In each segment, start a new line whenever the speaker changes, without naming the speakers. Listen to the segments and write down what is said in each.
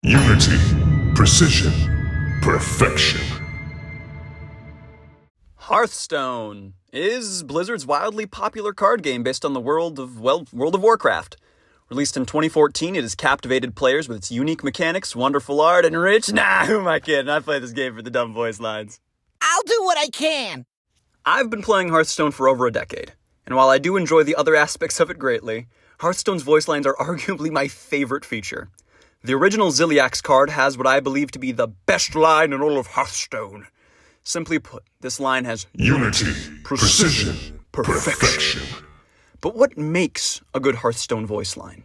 Unity, precision, perfection.
Hearthstone is Blizzard's wildly popular card game based on the World of Warcraft. Released in 2014, it has captivated players with its unique mechanics, wonderful art, and rich... Nah, who am I kidding? I play this game for the dumb voice lines.
I'll do what I can.
I've been playing Hearthstone for over a decade, and while I do enjoy the other aspects of it greatly, Hearthstone's voice lines are arguably my favorite feature. The original Ziliax card has what I believe to be the best line in all of Hearthstone. Simply put, this line has
Unity, precision, perfection.
But what makes a good Hearthstone voice line?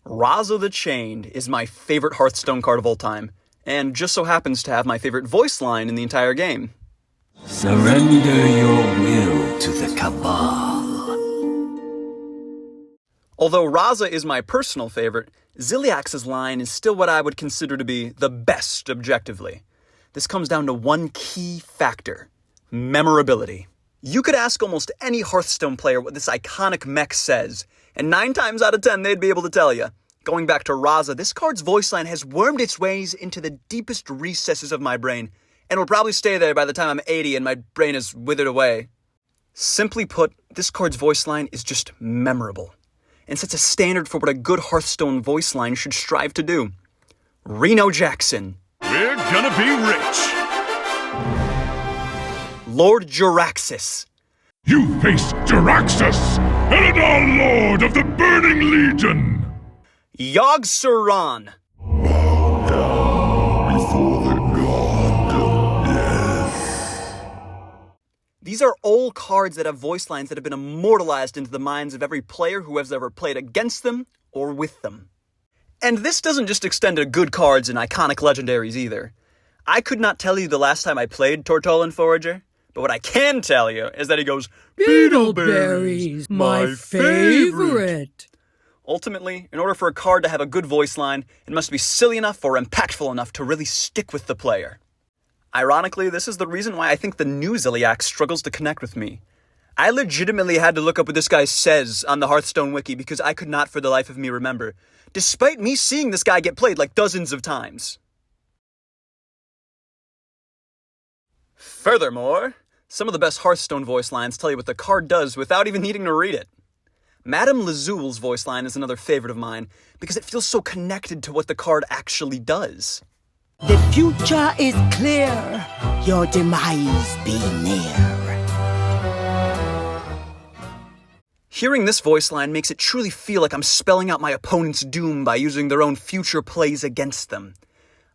Raza the Chained is my favorite Hearthstone card of all time, and just so happens to have my favorite voice line in the entire game.
Surrender your will to the Cabal.
Although Raza is my personal favorite, Ziliax's line is still what I would consider to be the best objectively. This comes down to one key factor: memorability. You could ask almost any Hearthstone player what this iconic mech says, and 9 times out of 10 they'd be able to tell you. Going back to Raza, this card's voice line has wormed its ways into the deepest recesses of my brain, and will probably stay there by the time I'm 80 and my brain is withered away. Simply put, this card's voice line is just memorable, and sets a standard for what a good Hearthstone voice line should strive to do. Reno Jackson.
We're gonna be rich.
Lord Jaraxxus.
You face Jaraxxus, Eladar Lord of the Burning Legion.
Yogg Saron.
Before the god, yes.
These are all cards that have voice lines that have been immortalized into the minds of every player who has ever played against them or with them. And this doesn't just extend to good cards and iconic legendaries either. I could not tell you the last time I played Tortollan Forager, but what I can tell you is that he goes,
Beetleberries, my favorite.
Ultimately, in order for a card to have a good voice line, it must be silly enough or impactful enough to really stick with the player. Ironically, this is the reason why I think the new Ziliax struggles to connect with me. I legitimately had to look up what this guy says on the Hearthstone wiki because I could not for the life of me remember, despite me seeing this guy get played like dozens of times. Furthermore, some of the best Hearthstone voice lines tell you what the card does without even needing to read it. Madame Lazul's voice line is another favorite of mine because it feels so connected to what the card actually does.
The future is clear. Your demise be near.
Hearing this voice line makes it truly feel like I'm spelling out my opponent's doom by using their own future plays against them.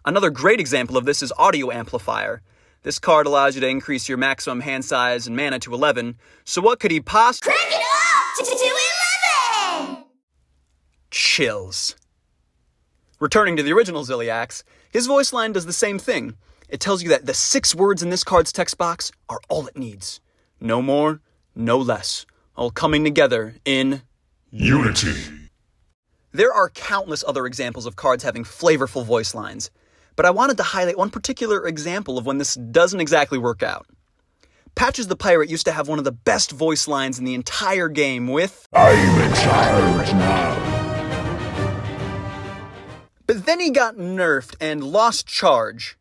Another great example of this is Audio Amplifier. This card allows you to increase your maximum hand size and mana to 11, so what could he possibly...
Crank it up to 11!
Chills. Returning to the original Ziliax, his voice line does the same thing. It tells you that the 6 words in this card's text box are all it needs. No more, no less. All coming together in...
Unity.
There are countless other examples of cards having flavorful voice lines, but I wanted to highlight one particular example of when this doesn't exactly work out. Patches the Pirate used to have one of the best voice lines in the entire game with...
I'm in charge now.
But then he got nerfed and lost charge.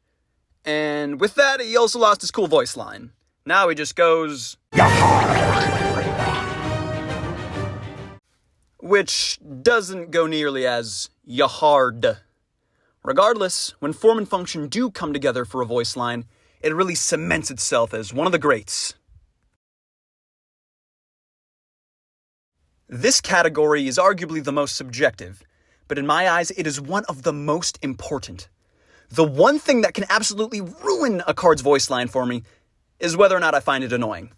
And with that, he also lost his cool voice line. Now he just goes... which doesn't go nearly as yahard. Regardless, when form and function do come together for a voice line, it really cements itself as one of the greats. This category is arguably the most subjective, but in my eyes, it is one of the most important. The one thing that can absolutely ruin a card's voice line for me is whether or not I find it annoying.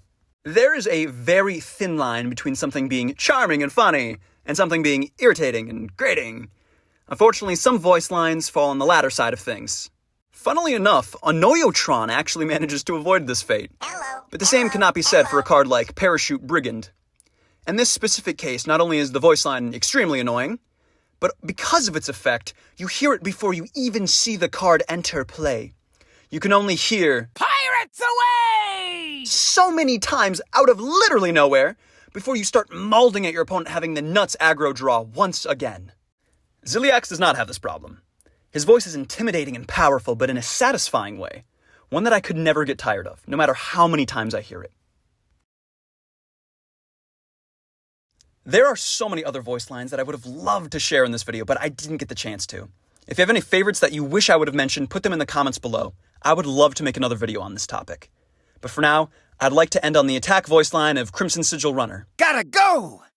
There is a very thin line between something being charming and funny and something being irritating and grating. Unfortunately, some voice lines fall on the latter side of things. Funnily enough, Annoyotron actually manages to avoid this fate. But the same cannot be said for a card like Parachute Brigand. In this specific case, not only is the voice line extremely annoying, but because of its effect, you hear it before you even see the card enter play. You can only hear
Pirates away!
so many times out of literally nowhere before you start mauling at your opponent having the nuts aggro draw once again. Ziliax does not have this problem. His voice is intimidating and powerful, but in a satisfying way. One that I could never get tired of, no matter how many times I hear it. There are so many other voice lines that I would have loved to share in this video, but I didn't get the chance to. If you have any favorites that you wish I would have mentioned, put them in the comments below. I would love to make another video on this topic. But for now, I'd like to end on the attack voice line of Crimson Sigil Runner.
Gotta go!